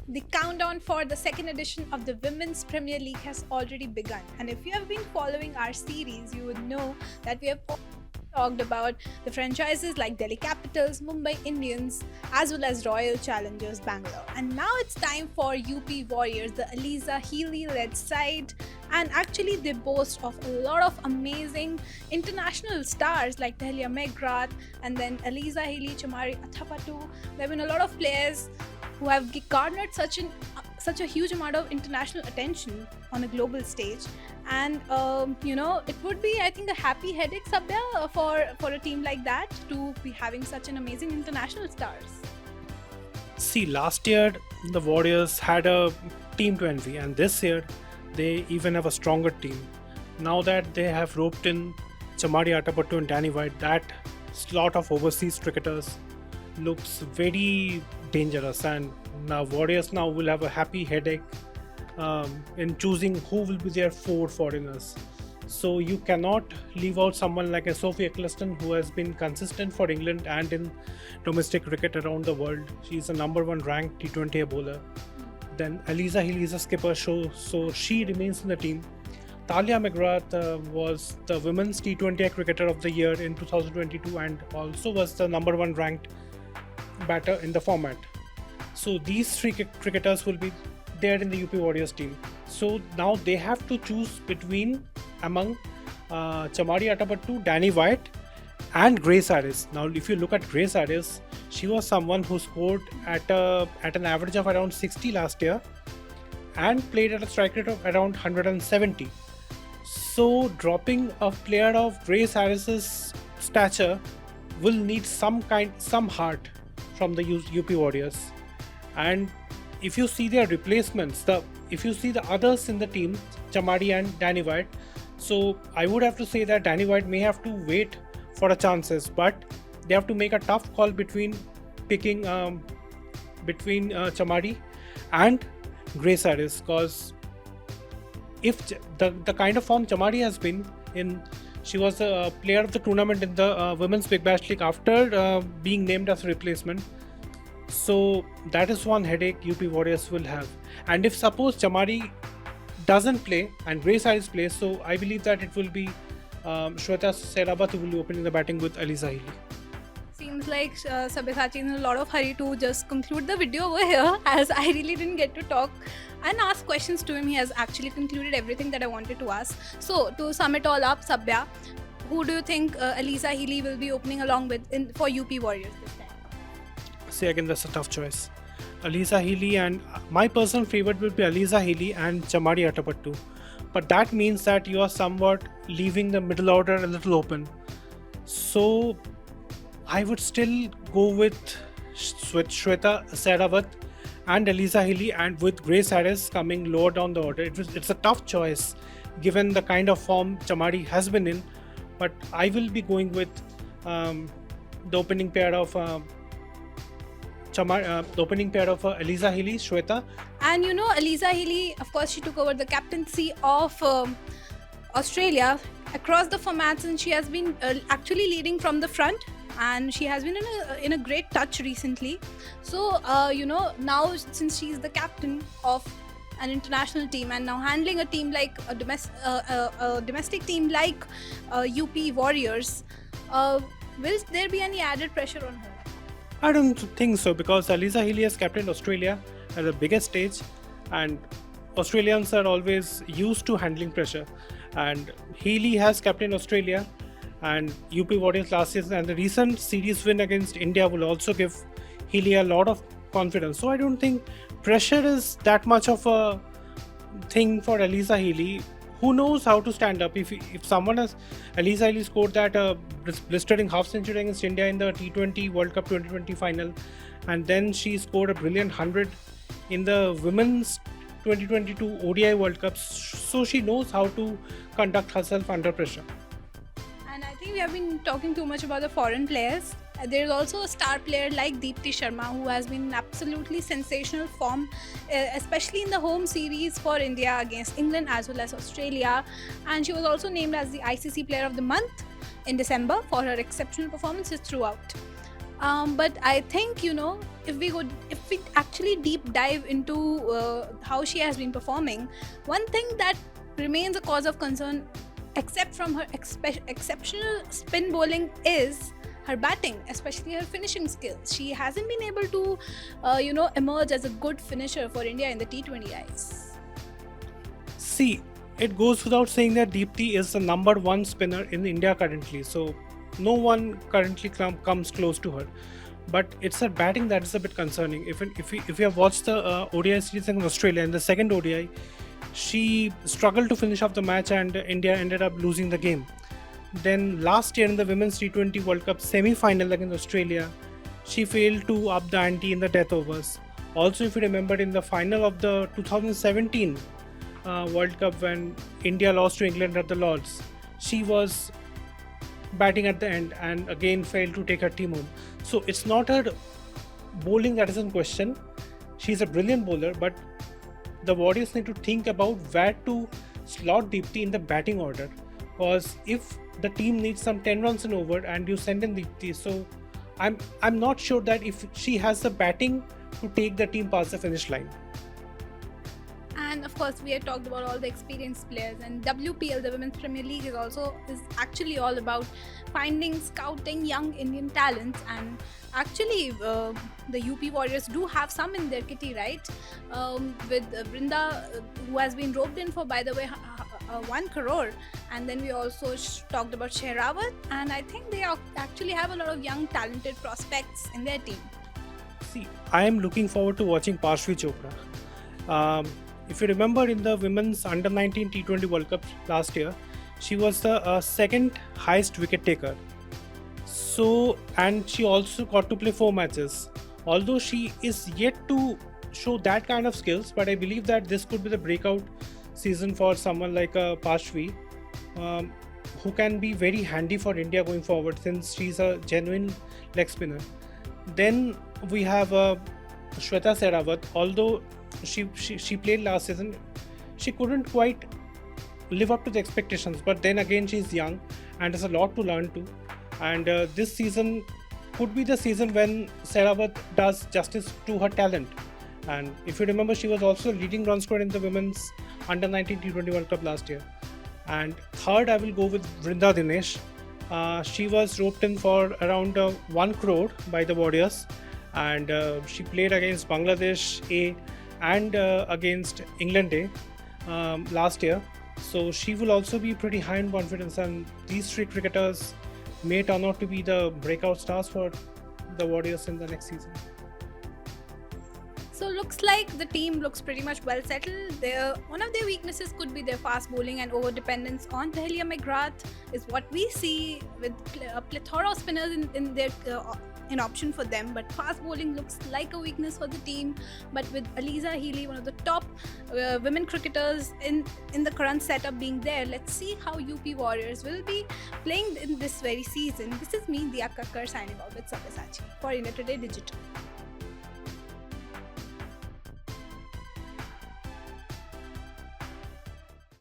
The countdown for the second edition of the Women's Premier League has already begun. And if you have been following our series, you would know that we have talked about the franchises like Delhi Capitals, Mumbai Indians, as well as Royal Challengers Bangalore. And now it's time for UP Warriorz, the Alyssa Healy led side. And actually, they boast of a lot of amazing international stars like Talia Meghrat and then Alyssa Healy, Chamari Athapattu. There have been a lot of players who have garnered such a huge amount of international attention on a global stage. And it would be, I think, a happy headache, Sabya, for a team like that to be having such an amazing international stars. See, last year the Warriors had a team to envy, and this year they even have a stronger team. Now that they have roped in Chamari Athapattu and Danny White, that slot of overseas cricketers looks very dangerous, and now Warriors now will have a happy headache in choosing who will be their four foreigners. So you cannot leave out someone like a Sophie Eccleston, who has been consistent for England and in domestic cricket around the world. She's a number one ranked T20 bowler. Then Alyssa Healy is a skipper, so she remains in the team. Talia Meghrat was the Women's T20 Cricketer of the Year in 2022 and also was the number one ranked batter in the format. So these three cricketers will be there in the UP Warriors team. So now they have to choose among Chamari Athapattu, Danny White and Grace Harris. Now if you look at Grace Harris, she was someone who scored at an average of around 60 last year and played at a strike rate of around 170. So dropping a player of Grace Harris's stature will need some heart from the UP Warriors. And if you see their replacements, if you see the others in the team, Chamari and Danny White, so I would have to say that Danny White may have to wait for a chances, but they have to make a tough call between picking between Chamari and Grace Harris, because if the kind of form Chamari has been in, she was a player of the tournament in the Women's Big Bash League after being named as a replacement. So that is one headache UP Warriors will have. And if suppose Chamari doesn't play and Grace Harris plays, so I believe that it will be Shweta Serabat who will be opening the batting with Alyssa Healy. Seems like Sabyasachi is in a lot of hurry to just conclude the video over here, as I really didn't get to talk and ask questions to him. He has actually concluded everything that I wanted to ask. So to sum it all up, Sabya, who do you think Alyssa Healy will be opening along with for UP Warriors this time? See, again, that's a tough choice. Alyssa Healy, and my personal favorite will be Alyssa Healy and Chamari Athapattu. But that means that you are somewhat leaving the middle order a little open. So I would still go with Shweta Seravat and Alyssa Healy, and with Grace Harris coming lower down the order. It's a tough choice given the kind of form Chamari has been in. But I will be going with the opening pair of Alyssa Healy, Shweta. And Alyssa Healy, of course, she took over the captaincy of Australia across the formats, and she has been actually leading from the front, and she has been in a great touch recently. So now since she's the captain of an international team and now handling a team like a domestic team like UP Warriors, will there be any added pressure on her? I don't think so, because Alyssa Healy has captained Australia at the biggest stage, and Australians are always used to handling pressure. And Healy has captained Australia and UP Warriors last season, and the recent series win against India will also give Healy a lot of confidence. So I don't think pressure is that much of a thing for Alyssa Healy. Who knows how to stand up? If someone has, Alyssa Healy scored that blistering half century against India in the T20 World Cup 2020 final, and then she scored a brilliant 100 in the Women's 2022 ODI World Cup. So she knows how to conduct herself under pressure. And I think we have been talking too much about the foreign players. There is also a star player like Deepti Sharma, who has been in absolutely sensational form, especially in the home series for India against England as well as Australia. And she was also named as the ICC Player of the Month in December for her exceptional performances throughout. But I think, if we actually deep dive into how she has been performing, one thing that remains a cause of concern, except from her exceptional spin bowling, is her batting, especially her finishing skills. She hasn't been able to, emerge as a good finisher for India in the T20Is. See, it goes without saying that Deepti is the number one spinner in India currently, so no one currently comes close to her. But it's her batting that is a bit concerning. If you have watched the ODI series in Australia, in the second ODI, she struggled to finish off the match and India ended up losing the game. Then last year in the Women's T20 World Cup semi-final against Australia, she failed to up the ante in the death overs. Also, if you remember in the final of the 2017 World Cup when India lost to England at the Lords, she was batting at the end and again failed to take her team home. So it's not her bowling that is in question. She's a brilliant bowler, but the Warriors need to think about where to slot Deepti in the batting order. Because if the team needs some 10 runs and over and you send in Deepti, so I'm not sure that if she has the batting to take the team past the finish line. And of course, we had talked about all the experienced players, and WPL, the Women's Premier League, is actually all about finding, scouting young Indian talents. And actually, the UP Warriorz do have some in their kitty, right? With Brinda, who has been roped in for, by the way, 1 crore. And then we also talked about Shehrawat, and I think they actually have a lot of young talented prospects in their team. See, I am looking forward to watching Parshvi Chopra. If you remember in the Women's Under-19 T20 World Cup last year, she was the second highest wicket taker. So, and she also got to play 4 matches. Although she is yet to show that kind of skills, but I believe that this could be the breakout season for someone like Parshvi, who can be very handy for India going forward since she's a genuine leg spinner. Then we have Shweta Sehrawat. Although she played last season, she couldn't quite live up to the expectations, but then again she's young and has a lot to learn too. And this season could be the season when Sehrawat does justice to her talent. And if you remember, she was also leading run scorer in the Women's Under-19 T20 World Cup last year. And third, I will go with Vrinda Dinesh. She was roped in for around 1 crore by the Warriors, and she played against Bangladesh A and against England A last year. So she will also be pretty high in confidence, and these 3 cricketers may turn out to be the breakout stars for the Warriors in the next season. So looks like the team looks pretty much well settled. One of their weaknesses could be their fast bowling and over dependence on Dahlia McGrath is what we see with a plethora of spinners in option for them. But fast bowling looks like a weakness for the team. But with Alyssa Healy, one of the top women cricketers in the current setup being there, let's see how UP Warriorz will be playing in this very season. This is me, Diya Kakkar, signing off with Sabyasachi for India Today Digital.